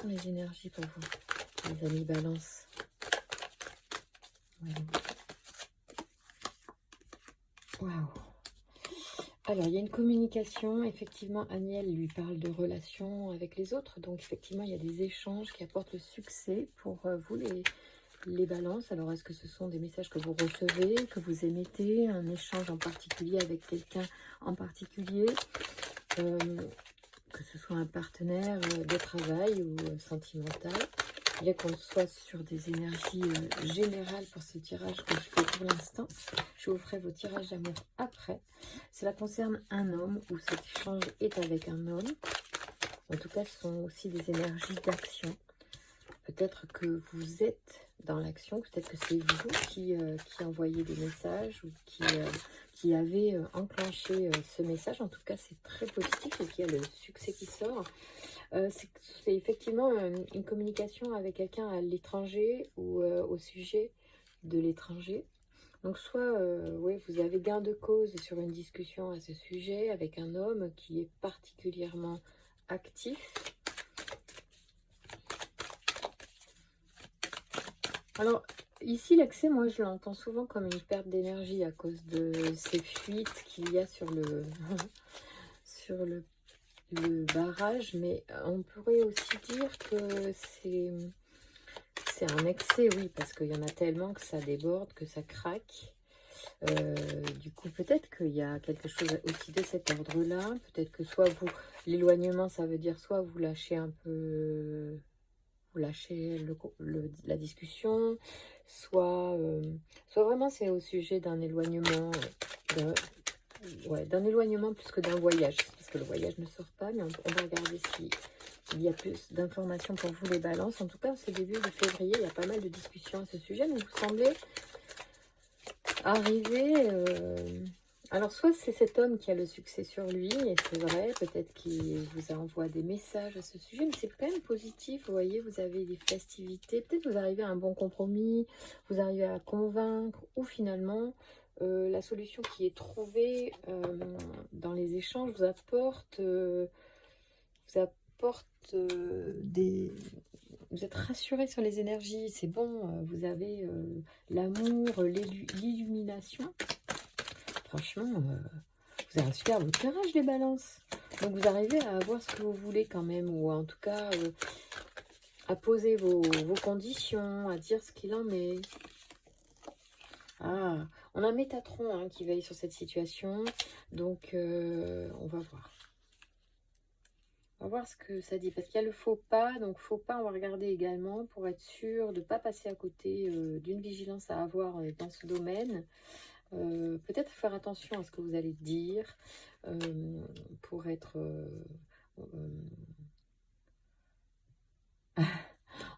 sont les énergies pour vous, les amis Balance? Waouh! Alors, il y a une communication. Effectivement, Aniel lui parle de relations avec les autres. Donc, effectivement, il y a des échanges qui apportent le succès pour vous, les balances. Alors, est-ce que ce sont des messages que vous recevez, que vous émettez, un échange en particulier avec quelqu'un en particulier, que ce soit un partenaire de travail ou sentimental? Bien qu'on soit sur des énergies générales pour ce tirage que je fais pour l'instant, je vous ferai vos tirages d'amour après. Cela concerne un homme ou cet échange est avec un homme. En tout cas, ce sont aussi des énergies d'action. Peut-être que vous êtes dans l'action, peut-être que c'est vous qui envoyez des messages ou qui avez enclenché ce message. En tout cas, c'est très positif et qu'il y a le succès qui sort. C'est effectivement une communication avec quelqu'un à l'étranger ou au sujet de l'étranger. Donc soit oui, vous avez gain de cause sur une discussion à ce sujet avec un homme qui est particulièrement actif. Alors, ici, l'accès, moi, je l'entends souvent comme une perte d'énergie à cause de ces fuites qu'il y a sur sur le barrage. Mais on pourrait aussi dire que c'est un excès, oui, parce qu'il y en a tellement que ça déborde, que ça craque. Du coup, peut-être qu'il y a quelque chose aussi de cet ordre-là. Peut-être que soit vous, l'éloignement, ça veut dire soit vous lâchez un peu... Vous lâchez la discussion, soit vraiment c'est au sujet d'un éloignement, d'un éloignement plus que d'un voyage, parce que le voyage ne sort pas, mais on va regarder s'il y a plus d'informations pour vous les balances. En tout cas, en ce début de février, il y a pas mal de discussions à ce sujet, mais vous semblez arriver... alors, soit c'est cet homme qui a le succès sur lui, et c'est vrai, peut-être qu'il vous envoie des messages à ce sujet, mais c'est quand même positif, vous voyez, vous avez des festivités, peut-être vous arrivez à un bon compromis, vous arrivez à convaincre, ou finalement, la solution qui est trouvée dans les échanges des... Vous êtes rassuré sur les énergies, c'est bon, vous avez l'amour, l'illumination. Franchement, vous avez un super beau tirage, les balances. Donc, vous arrivez à avoir ce que vous voulez quand même, ou en tout cas, à poser vos conditions, à dire ce qu'il en est. Ah, on a Métatron hein, qui veille sur cette situation. Donc, on va voir. On va voir ce que ça dit. Parce qu'il y a le faux pas. Donc, faux pas, on va regarder également pour être sûr de ne pas passer à côté d'une vigilance à avoir dans ce domaine. Peut-être faire attention à ce que vous allez dire pour être...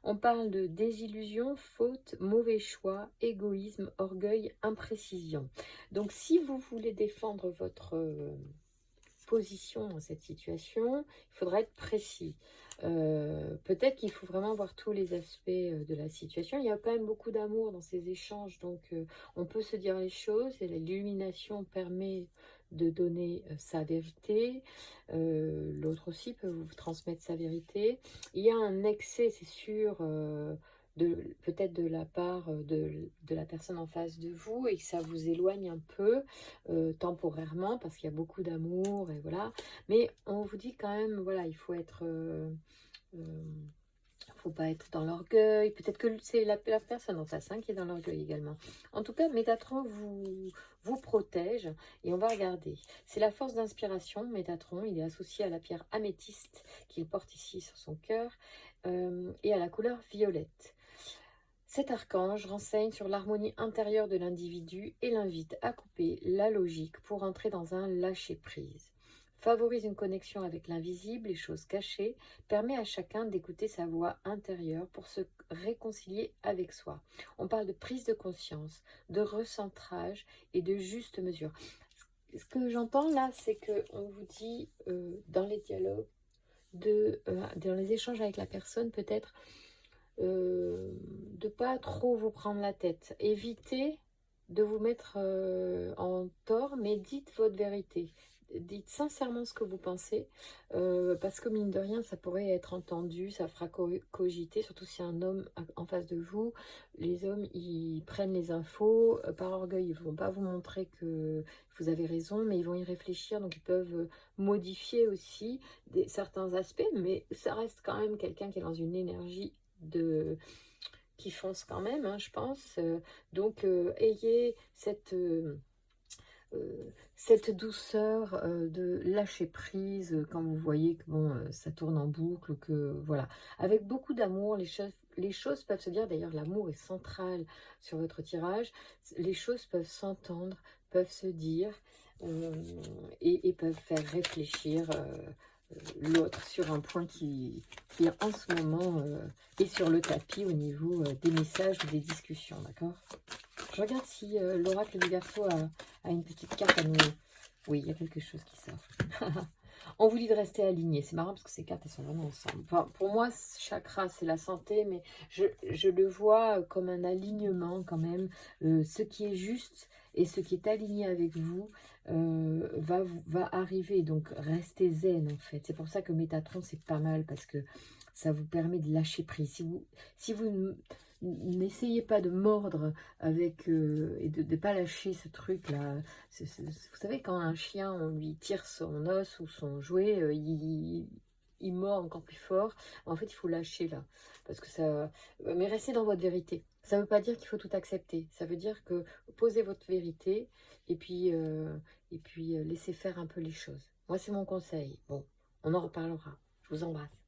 on parle de désillusion, faute, mauvais choix, égoïsme, orgueil, imprécision. Donc, si vous voulez défendre votre position dans cette situation, il faudra être précis. Peut-être qu'il faut vraiment voir tous les aspects de la situation. Il y a quand même beaucoup d'amour dans ces échanges, donc on peut se dire les choses et l'illumination permet de donner sa vérité. L'autre aussi peut vous transmettre sa vérité. Il y a un excès, c'est sûr, peut-être de la part de la personne en face de vous et que ça vous éloigne un peu temporairement parce qu'il y a beaucoup d'amour et voilà. Mais on vous dit quand même, voilà, il faut être... faut pas être dans l'orgueil. Peut-être que c'est la personne en face hein, qui est dans l'orgueil également. En tout cas, Métatron vous protège. Et on va regarder. C'est la force d'inspiration. Métatron, il est associé à la pierre améthyste qu'il porte ici sur son cœur et à la couleur violette. Cet archange renseigne sur l'harmonie intérieure de l'individu et l'invite à couper la logique pour entrer dans un lâcher-prise. Favorise une connexion avec l'invisible, les choses cachées, permet à chacun d'écouter sa voix intérieure pour se réconcilier avec soi. On parle de prise de conscience, de recentrage et de juste mesure. Ce que j'entends là, c'est qu'on vous dit dans les dialogues, dans les échanges avec la personne, peut-être de pas trop vous prendre la tête. Évitez de vous mettre en tort, mais dites votre vérité. dites sincèrement ce que vous pensez, parce que mine de rien, ça pourrait être entendu, ça fera cogiter, surtout si un homme en face de vous. Les hommes, ils prennent les infos, par orgueil, ils vont pas vous montrer que vous avez raison, mais ils vont y réfléchir, donc ils peuvent modifier aussi certains aspects, mais ça reste quand même quelqu'un qui est dans une énergie de qui fonce quand même, hein, je pense. Donc, ayez cette douceur de lâcher prise quand vous voyez que bon, ça tourne en boucle, que voilà. Avec beaucoup d'amour, les choses peuvent se dire, d'ailleurs l'amour est central sur votre tirage, les choses peuvent s'entendre, peuvent se dire euh, et peuvent faire réfléchir l'autre sur un point qui en ce moment est sur le tapis au niveau des messages ou des discussions, d'accord? Je regarde si l'oracle du Verseau a une petite carte à nous. Oui, il y a quelque chose qui sort. On vous dit de rester aligné. C'est marrant parce que ces cartes, elles sont vraiment ensemble. Enfin, pour moi, chakra, c'est la santé, mais je le vois comme un alignement quand même. Ce qui est juste et ce qui est aligné avec vous va arriver. Donc, restez zen, en fait. C'est pour ça que Métatron, c'est pas mal parce que ça vous permet de lâcher prise. Si vous n'essayez pas de mordre avec et de ne pas lâcher ce truc-là. Vous savez, quand un chien, on lui tire son os ou son jouet, il mord encore plus fort. En fait, il faut lâcher là. Parce que ça. Mais restez dans votre vérité. Ça ne veut pas dire qu'il faut tout accepter. Ça veut dire que posez votre vérité et puis laissez faire un peu les choses. Moi, c'est mon conseil. Bon, on en reparlera. Je vous embrasse.